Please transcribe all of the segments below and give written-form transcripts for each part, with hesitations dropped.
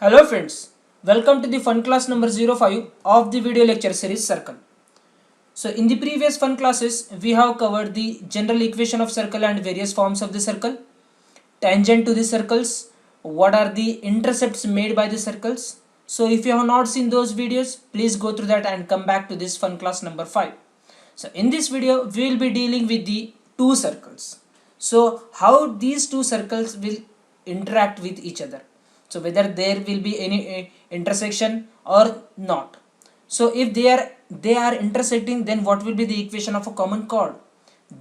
Hello friends, welcome to the fun class number 05 of the video lecture series Circle. So in the previous fun classes, we have covered the general equation of circle and various forms of the circle, tangent to the circles, what are the intercepts made by the circles. So if you have not seen those videos, please go through that and come back to this fun class number 5. So in this video, we will be dealing with the two circles. So how these two circles will interact with each other. So whether there will be any intersection or not. So if they are intersecting, then what will be the equation of a common chord?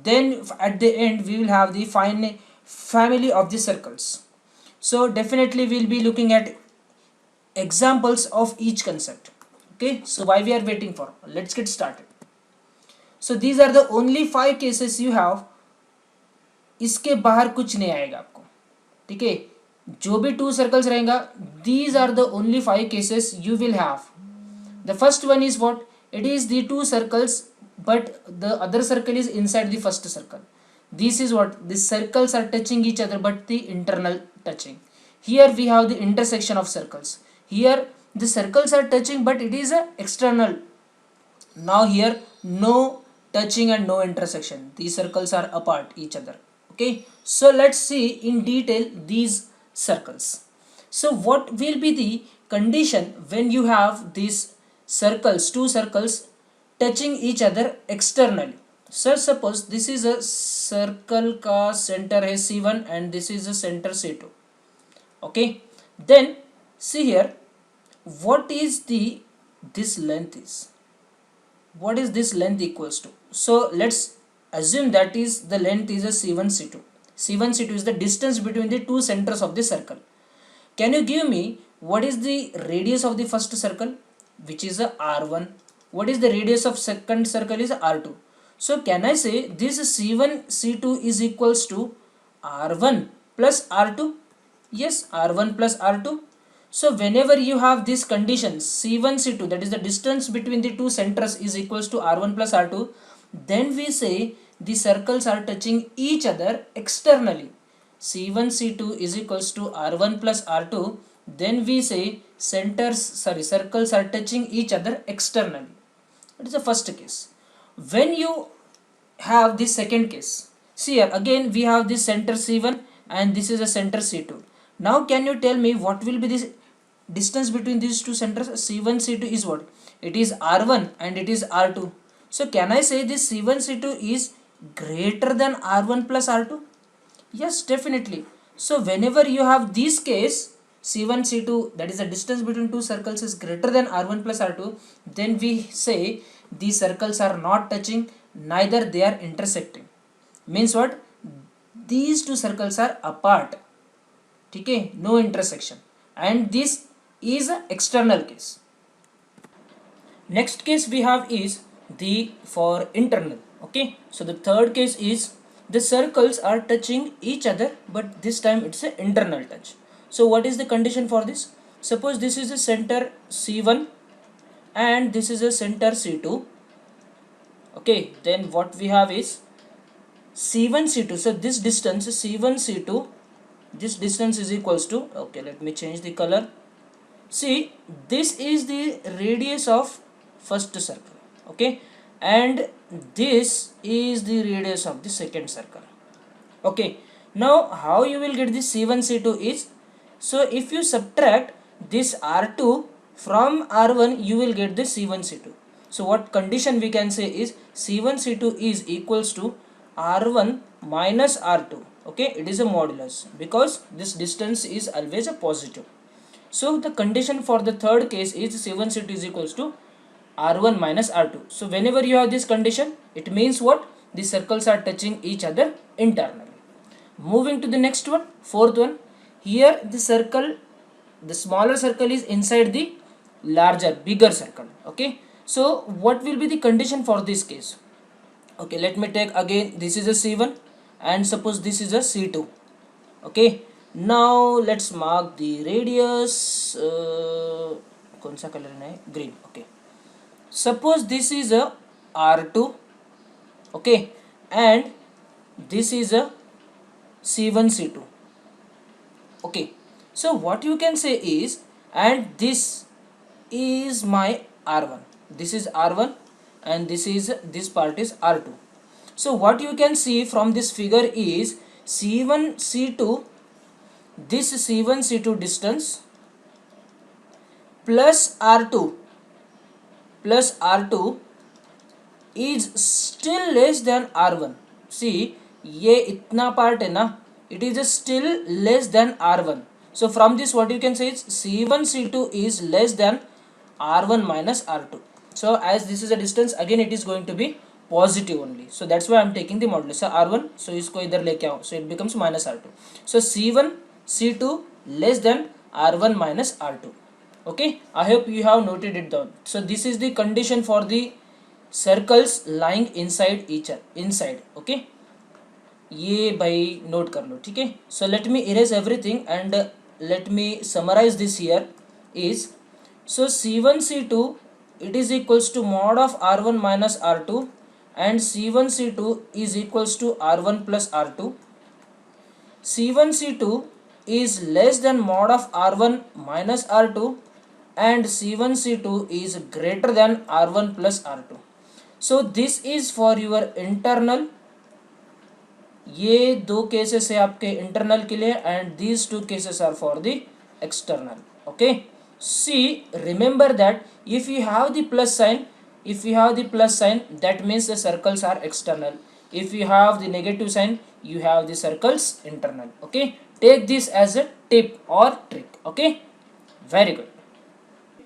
Then at the end we will have the family of the circles. So definitely we'll be looking at examples of each concept. Okay, so why we are waiting for? Let's get started. So these are the only 5 cases you have. इसके बाहर कुछ नहीं आएगा आपको. ठीक है, जो भी 2 circles रहेगा, these are the only 5 cases you will have. The first one is what? It is the 2 circles, but the other circle is inside the first circle. This is what? The circles are touching each other, but the internal touching. Here we have the intersection of circles. Here the circles are touching, but it is a external. Now here no touching and no intersection. These circles are apart each other. Okay, so let's see in detail these circles. So what will be the condition when you have these circles, 2 circles touching each other externally? So suppose this is a circle का center है C1 and this is a center C2. Okay, then see here, what is this length is? What is this length equals to? So let's assume that is the length is a C1 C2. C1 C2 is the distance between the 2 centers of the circle. Can you give me what is the radius of the first circle, which is a R1? What is the radius of second circle is R2? So can I say this C1 C2 is equals to R1 plus R2? Yes, R1 plus R2. So whenever you have this condition C1 C2, that is the distance between the 2 centers is equals to R1 plus R2, then we say the circles are touching each other externally. C1 C2 is equals to R1 plus R2, then we say circles are touching each other externally. That is the first case. When you have the second case, see here again we have this center C1 and this is a center C2. Now can you tell me what will be this distance between these 2 centers? C1 C2 is what? It is R1 and it is R2. So can I say this C1 C2 is greater than R1 plus R2? Yes, definitely. So whenever you have this case C1 C2, that is the distance between 2 circles is greater than R1 plus R2, then we say these circles are not touching, neither they are intersecting. Means what? These 2 circles are apart. Okay, no intersection, and this is an external case. Next case we have is the for internal. Okay, so the third case is the circles are touching each other, but this time it's an internal touch. So what is the condition for this? Suppose this is a center C1 and this is a center C2. Okay, then what we have is C1 C2. So this distance C1 C2, this distance is equals to, okay, let me change the color. See, this is the radius of first circle. Okay, and this is the radius of the second circle. Okay, now how you will get this C1 C2 is, so if you subtract this R2 from R1, you will get the C1 C2. So what condition we can say is C1 C2 is equals to R1 minus R2. Okay, it is a modulus because this distance is always a positive. So the condition for the third case is C1 C2 is equals to R1 minus R2. So whenever you have this condition, it means what? The circles are touching each other internally. Moving to the next one, fourth one. Here the circle, the smaller circle is inside the bigger circle. Okay, so what will be the condition for this case? Okay, let me take again, this is a C1 and suppose this is a C2. Okay, now let's mark the radius. कौन सा color है? Green. Okay, suppose this is a R2. Okay, and this is a C1 C2. Okay, so what you can say is and this is my R1. This is R1 and this part is R2. So what you can see from this figure is C1 C2, this C1 C2 distance plus R2 is still less than R1. See, ये इतना part है ना, it is still less than R1. So from this what you can say is C1 C2 is less than R1 minus R2. So as this is a distance, again it is going to be positive only. So that's why I am taking the modulus. So R1, so इसको इधर लेके आओ, so it becomes minus R2. So C1 C2 less than R1 minus R2. Okay, I hope you have noted it down. So this is the condition for the circles lying inside each other, inside. Okay, ये भाई note कर लो, ठीक है. So let me erase everything and let me summarize this here. Is so C1 C2 it is equals to mod of R1 minus R2 and C1 C2 is equals to R1 plus R2. C1 C2 is less than mod of R1 minus R2 and C1 C2 is greater than R1 plus R2. So this is for your internal. ये दो cases है आपके internal के लिए and these two cases are for the external. Okay, see, remember that if you have the plus sign, that means the circles are external. If you have the negative sign, you have the circles internal. Okay, take this as a tip or trick. Okay, very good.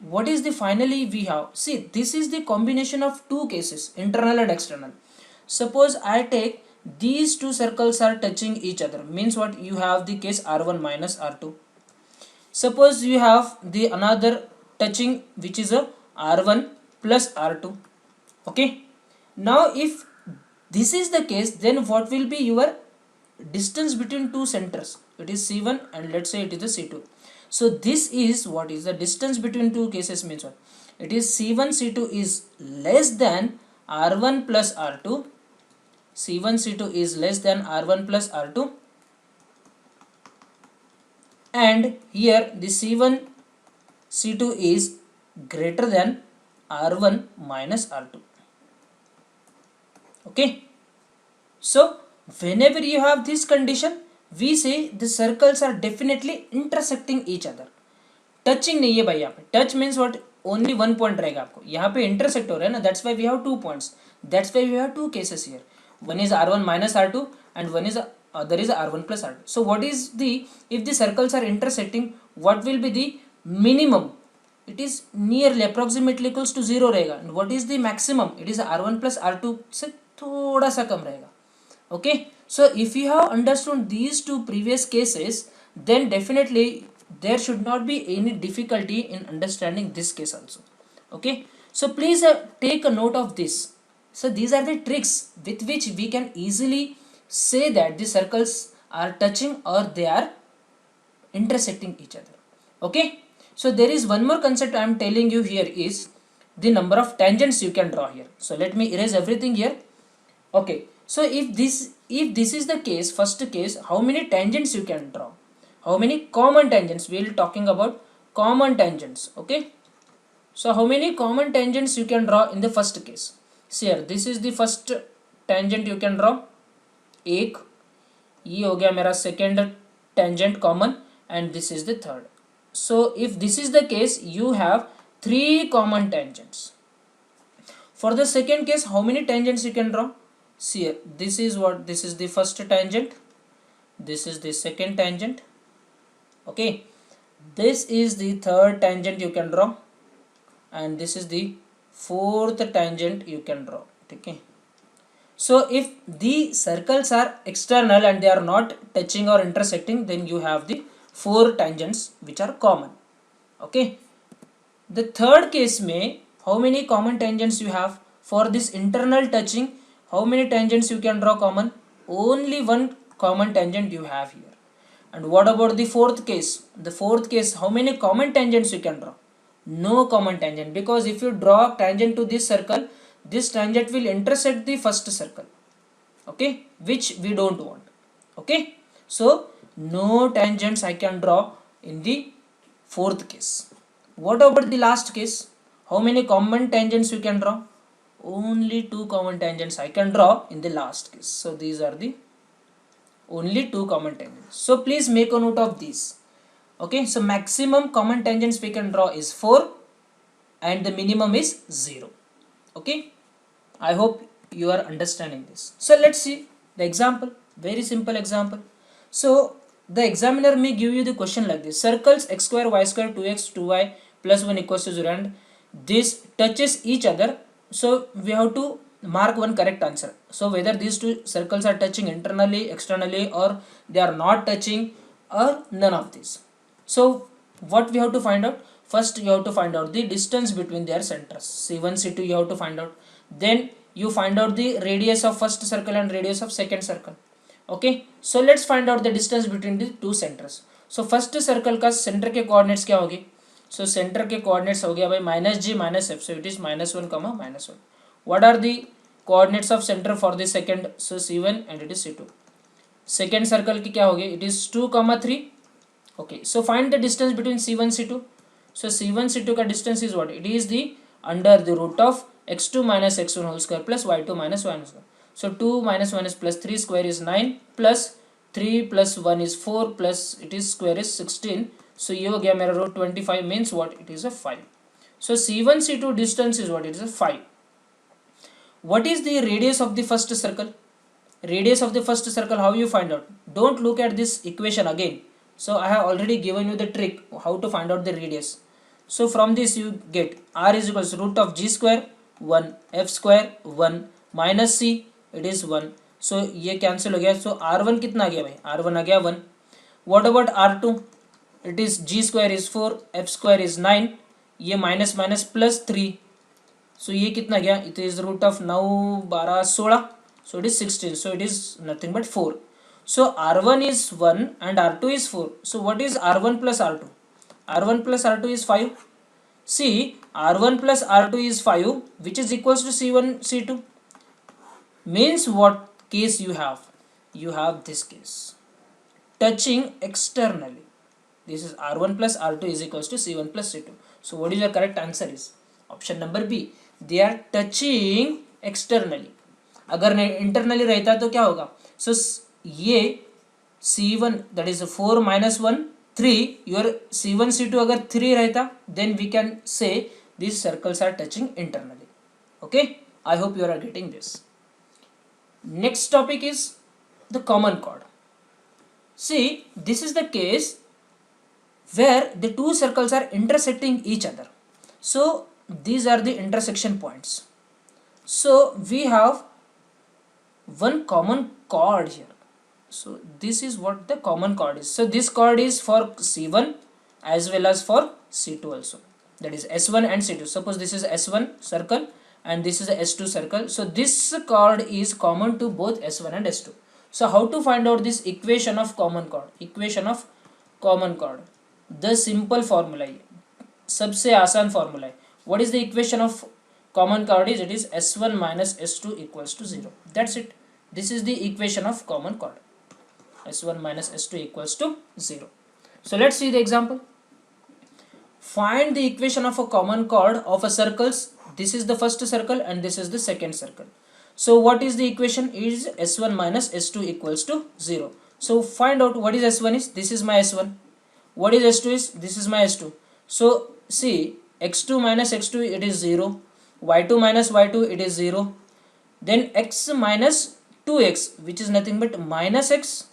What is the finally we have? See, this is the combination of two cases, internal and external. Suppose I take these two circles are touching each other, means what? You have the case R1 minus R2. Suppose you have the another touching which is a R1 plus R2. Okay, now if this is the case, then what will be your distance between two centers? It is C1 and let's say it is the C2. So this is what is the distance between two cases, means what? It is C1 C2 is less than R1 plus R2. C1 C2 is less than R1 plus R2, and here the C1 C2 is greater than R1 minus R2. Okay, so whenever you have this condition, we say the circles are definitely intersecting each other. Touching नहीं है भाई, यहाँ पे touch means what? Only one point रहेगा आपको, यहाँ पे intersect हो रहा है ना, that's why we have 2 points, that's why we have two cases here. One is R1 minus R2 and one is other is R1 plus R2. So what is the, if the circles are intersecting, what will be the minimum? It is nearly approximately equals to 0 रहेगा. And what is the maximum? It is R1 plus R2 से थोड़ा सा कम रहेगा. Okay, so if you have understood these two previous cases, then definitely there should not be any difficulty in understanding this case also. Okay, so please take a note of this. So these are the tricks with which we can easily say that the circles are touching or they are intersecting each other. Okay, so there is one more concept I am telling you here is the number of tangents you can draw here. So let me erase everything here. Okay, so if this is the case, first case, how many tangents you can draw? How many common tangents? We will be talking about common tangents. Okay, so how many common tangents you can draw in the first case? See here, this is the first tangent you can draw, एक, ये हो गया मेरा second tangent common, and this is the third. So if this is the case, you have 3 common tangents. For the second case, how many tangents you can draw? See here, this is what, this is the first tangent, this is the second tangent. Okay, this is the third tangent you can draw, and this is the fourth tangent you can draw. Okay, so if the circles are external and they are not touching or intersecting, then you have the 4 tangents which are common. Okay, the third case may, how many common tangents you have? For this internal touching, how many tangents you can draw common? Only one common tangent you have here. And what about the fourth case? The fourth case, how many common tangents you can draw? No common tangent, because if you draw tangent to this circle, this tangent will intersect the first circle. Okay, which we don't want. Okay, so no tangents I can draw in the fourth case. What about the last case? How many common tangents you can draw? Only two common tangents I can draw in the last case. So these are the only two common tangents. So please make a note of these. Okay, so maximum common tangents we can draw is 4 and the minimum is 0. Okay, I hope you are understanding this. So let's see the example, very simple example. So the examiner may give you the question like this: circles x square y square 2x 2y plus 1 equals to 0 and this touches each other. So we have to mark one correct answer. So whether these two circles are touching internally, externally, or they are not touching, or none of these. So what we have to find out? First you have to find out the distance between their centers. C1 C2 you have to find out. Then you find out the radius of first circle and radius of second circle. Okay, so let's find out the distance between the two centers. So first circle का center के coordinates क्या होगी? So center के coordinates हो गया भाई -g -f, so it is -1 comma -1. What are the coordinates of center for the second? So C1 and it is C2. Second circle की क्या होगी? It is 2 comma 3. Okay, so find the distance between C1 C2. So C1 C2 का distance is what? It is the under the root of x2 minus x1 whole square plus y2 minus y1 square. So 2 minus 1 is plus 3 square is 9 plus 3 plus 1 is 4 plus it is square is 16. So ये हो गया मेरा root 25 means what? It is a 5. So C1 C2 distance is what? It is a 5. What is the radius of the first circle? Radius of the first circle, how you find out? Don't look at this equation again. So I have already given you the trick how to find out the radius. So from this you get r is equals to root of g square 1 f square 1 minus c, it is 1. So ये cancel हो गया. So r1 कितना आ गया भाई? r1 आ गया 1. What about r2? It is g square is 4 f square is 9. ये minus minus plus 3. So ये कितना गया? It is root of 9 12 16. So it is 16. So it is nothing but 4. So r1 is 1 and r2 is 4. So what is r1 plus r2? r1 plus r2 is 5. See, r1 plus r2 is 5, which is equals to c1 c2. Means what case you have? You have this case, touching externally. This is r1 plus r2 is equals to c1 plus c2. So what is your correct answer is option number B. They are touching externally. अगर internally रहता तो क्या होगा? So ये C1 that is 4 minus 1 3, your C1 C2 अगर 3 रहता then we can say these circles are touching internally. Okay, I hope you are getting this. Next topic is the common chord. See, this is the case where the two circles are intersecting each other. So these are the intersection points. So we have one common chord here. So this is what the common chord is. So this chord is for C1 as well as for C2 also. That is S1 and C2. Suppose this is S1 circle and this is a S2 circle. So this chord is common to both S1 and S2. So how to find out this equation of common chord? Equation of common chord. The simple formula है, सबसे आसान formula है. What is the equation of common chord is? It is S1 minus S2 equals to 0. That's it. This is the equation of common chord. S1 minus S2 equals to 0. So let's see the example. Find the equation of a common chord of a circles. This is the first circle and this is the second circle. So what is the equation? It is S1 minus S2 equals to 0. So find out what is S1 is. This is my S1. What is S2 is? This is my S2. So see, x2 minus x2 it is 0. y2 minus y2 it is 0. Then x minus 2x which is nothing but minus x.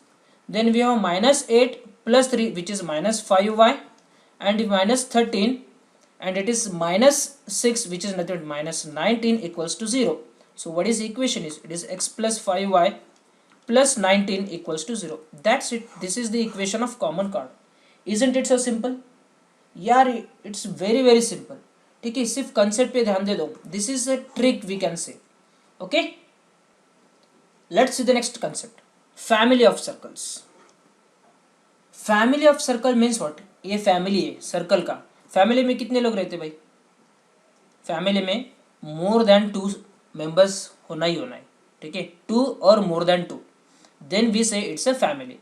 Then we have minus 8 plus 3 which is minus 5y and minus 13 and it is minus 6 which is nothing but minus 19 equals to 0. So what is the equation is? It is x plus 5y plus 19 equals to 0. That's it. This is the equation of common chord. Isn't it so simple? यार it's very very simple. ठीक है, सिर्फ concept पे ध्यान दे दो. This is a trick we can say. Okay, let's see the next concept. Family of circles. Family of circle means what? ये family है circle का. Family में कितने लोग रहते भाई? Family में more than 2 members होना ही होना है. ठीक है, 2 or more than 2. Then we say it's a family.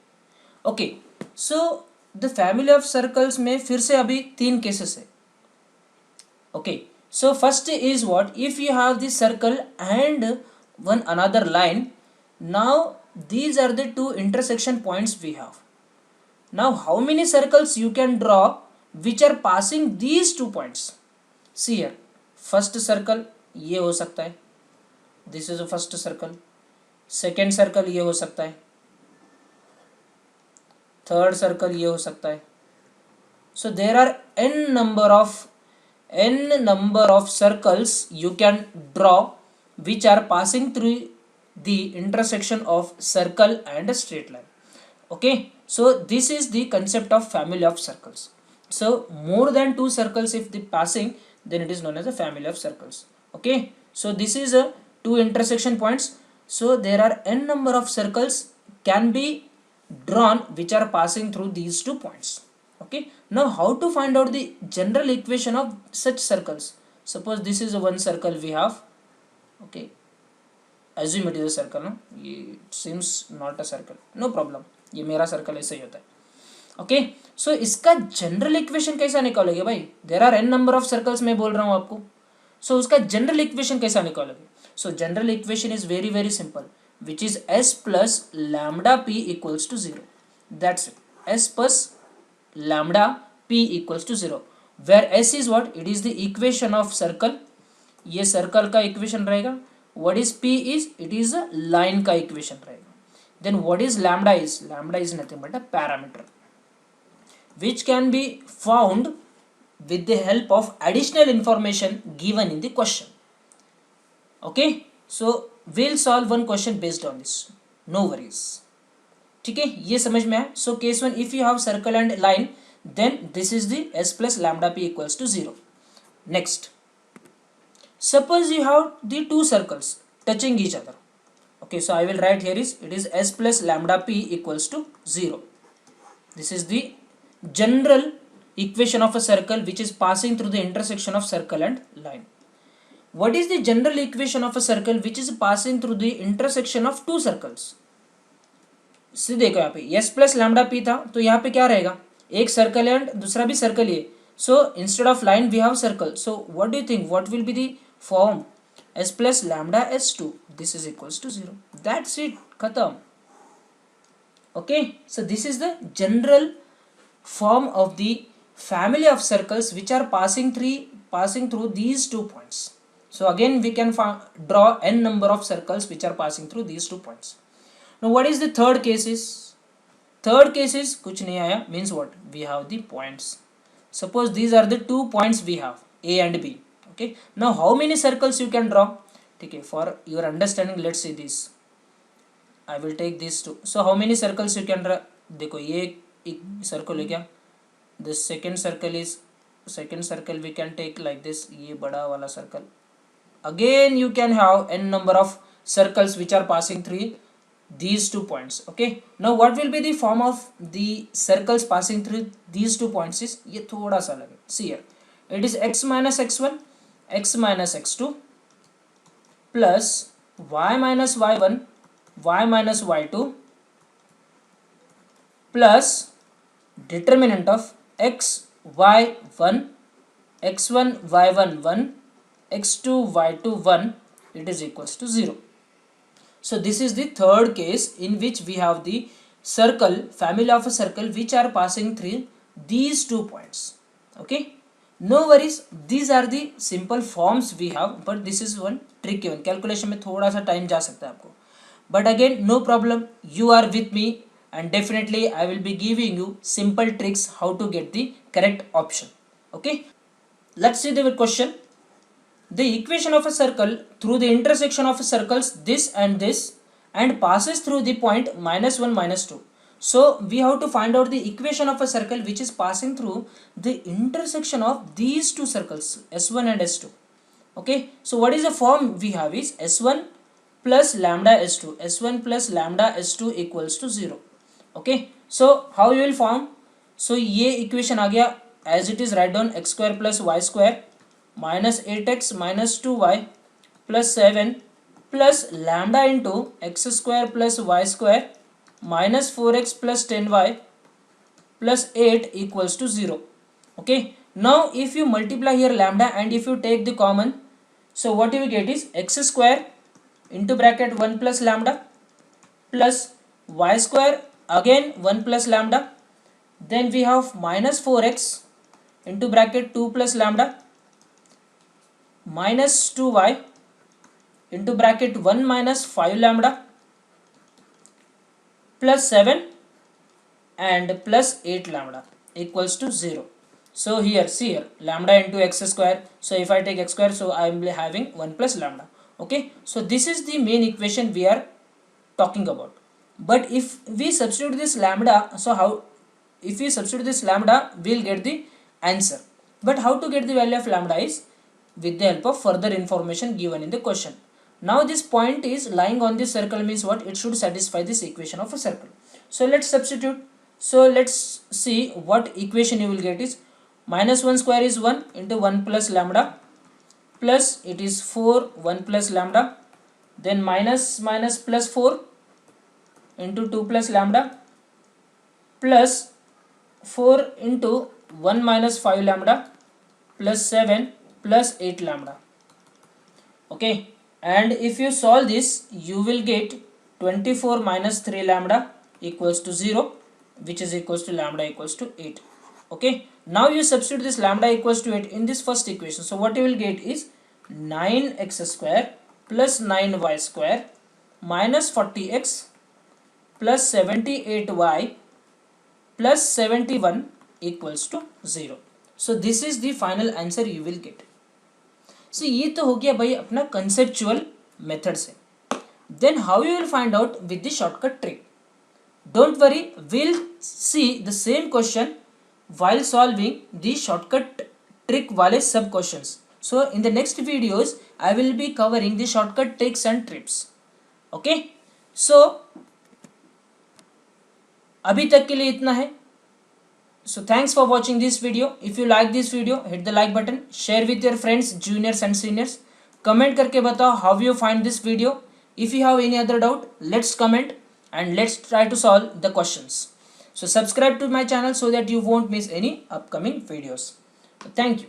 Okay, so the family of circles में फिर से अभी 3 cases है. Okay, so first is what, if you have the circle and one another line, now these are the two intersection points we have. Now how many circles you can draw which are passing these 2 points? See here, first circle ये हो सकता है, this is a first circle, second circle ये हो सकता है, third circle ये हो सकता है. So there are n number of circles you can draw which are passing through the intersection of circle and a straight line. Okay, so this is the concept of family of circles. So more than 2 circles if the passing, then it is known as a family of circles. Okay, so this is a 2 intersection points. So there are n number of circles can be drawn which are passing through these 2 points. Okay, now how to find out the general equation of such circles? Suppose this is a one circle we have. Okay, assume it is a circle. No, it seems not a circle, no problem, ये मेरा circle ऐसे ही होता है. Okay, सो इसका general equation कैसा निकालोगे भाई? There are n number of circles मैं बोल रहा हूँ आपको. सो उसका जनरल इक्वेशन कैसा निकालोगे? So general equation is very very simple, which is S plus lambda P equals to 0. That's it. S plus lambda P equals to 0, where S is what, it is the equation of circle. ये circle का equation रहेगा. What is P is, it is a line का equation रहेगा. Then what is lambda is? Lambda is nothing but a parameter which can be found with the help of additional information given in the question. Okay, so we'll solve one question based on this. No worries. ठीक है, ये समझ में आया. So case 1, if you have circle and line, then this is the s plus lambda p equals to 0. Next, suppose you have the two circles touching each other. Okay, so I will write here is, it is s plus lambda p equals to 0. This is the general equation of a circle which is passing through the intersection of circle and line. What is the general equation of a circle which is passing through the intersection of two circles? से देखो यहाँ पे s plus lambda p था, तो यहाँ पे क्या रहेगा, एक सर्कल एंड दूसरा भी सर्कल ही है. So instead of line we have circle. So what do you think, what will be the form? s plus lambda s2, this is equals to 0. That's it, khatam. Okay, so this is the general form of the family of circles which are passing through these 2 points. So again we can draw n number of circles which are passing through these 2 points. Now what is the third case is? Third case is kuch nahi aaya, means what, we have the points. Suppose these are the 2 points we have, a and b. Okay, now how many circles you can draw? Okay, for your understanding let's see this. I will take these two. So how many circles you can draw? देखो ये एक circle है क्या? The second circle we can take like this. ये बड़ा वाला circle. Again you can have n number of circles which are passing through these 2 points. Okay, now what will be the form of the circles passing through these 2 points is, ये थोड़ा सा अलग है. See here, it is x minus x1, x minus x2 plus y minus y1, y minus y2 plus determinant of x y1, x1 y1 1, x2 y2 1, it is equals to 0. So this is the third case in which we have the circle, family of a circle which are passing through these 2 points. Okay, no worries, these are the simple forms we have, but this is one tricky one. Calculation में थोड़ा सा time जा सकता है आपको, but again no problem, you are with me and definitely I will be giving you simple tricks how to get the correct option. Okay, let's see the question. The equation of a circle through the intersection of circles this and passes through the point -1 -2. So we have to find out the equation of a circle which is passing through the intersection of these two circles, s1 and s2. Okay, so what is the form we have is s1 plus lambda s2, s1 plus lambda s2 equals to 0. Okay, so how you will form? So ये equation आ गया, as it is write down x square plus y square minus 8x minus 2y plus 7 plus lambda into x square plus y square minus 4x plus 10y plus 8 equals to 0. Okay, Now if you multiply here lambda and if you take the common, so what you will get is x square into bracket 1 plus lambda plus y square again 1 plus lambda, then we have minus 4x into bracket 2 plus lambda minus 2y into bracket 1 minus 5 lambda plus 7 and plus 8 lambda equals to 0. So here, see here, lambda into x square, so if I take x square, so I am having 1 plus lambda. Okay, so this is the main equation we are talking about. But if we substitute this lambda, so how, if we substitute this lambda, we'll get the answer. But how to get the value of lambda is with the help of further information given in the question. Now this point is lying on this circle, means what, it should satisfy this equation of a circle. So let's substitute. So let's see what equation you will get is minus 1 square is 1 into 1 plus lambda plus it is 4 1 plus lambda, then minus minus plus 4 into 2 plus lambda plus 4 into 1 minus 5 lambda plus 7 plus 8 lambda. Okay, and if you solve this, you will get 24 minus 3 lambda equals to 0, which is equals to lambda equals to 8. Okay, now you substitute this lambda equals to 8 in this first equation. So what you will get is 9x square plus 9y square minus 40x plus 78y plus 71 equals to 0. So this is the final answer you will get. So ये तो हो गया भाई अपना conceptual method से. Then how you will find out with the shortcut trick? Don't worry, we'll see the same question while solving the shortcut trick wale sub questions. So in the next videos, I will be covering the shortcut tricks and tips. Okay, so अभी तक के लिए इतना है. So thanks for watching this video. If you like this video, hit the like button, share with your friends, juniors and seniors. Comment करके बताओ how you find this video. If you have any other doubt, let's comment and let's try to solve the questions. So subscribe to my channel so that you won't miss any upcoming videos. So thank you.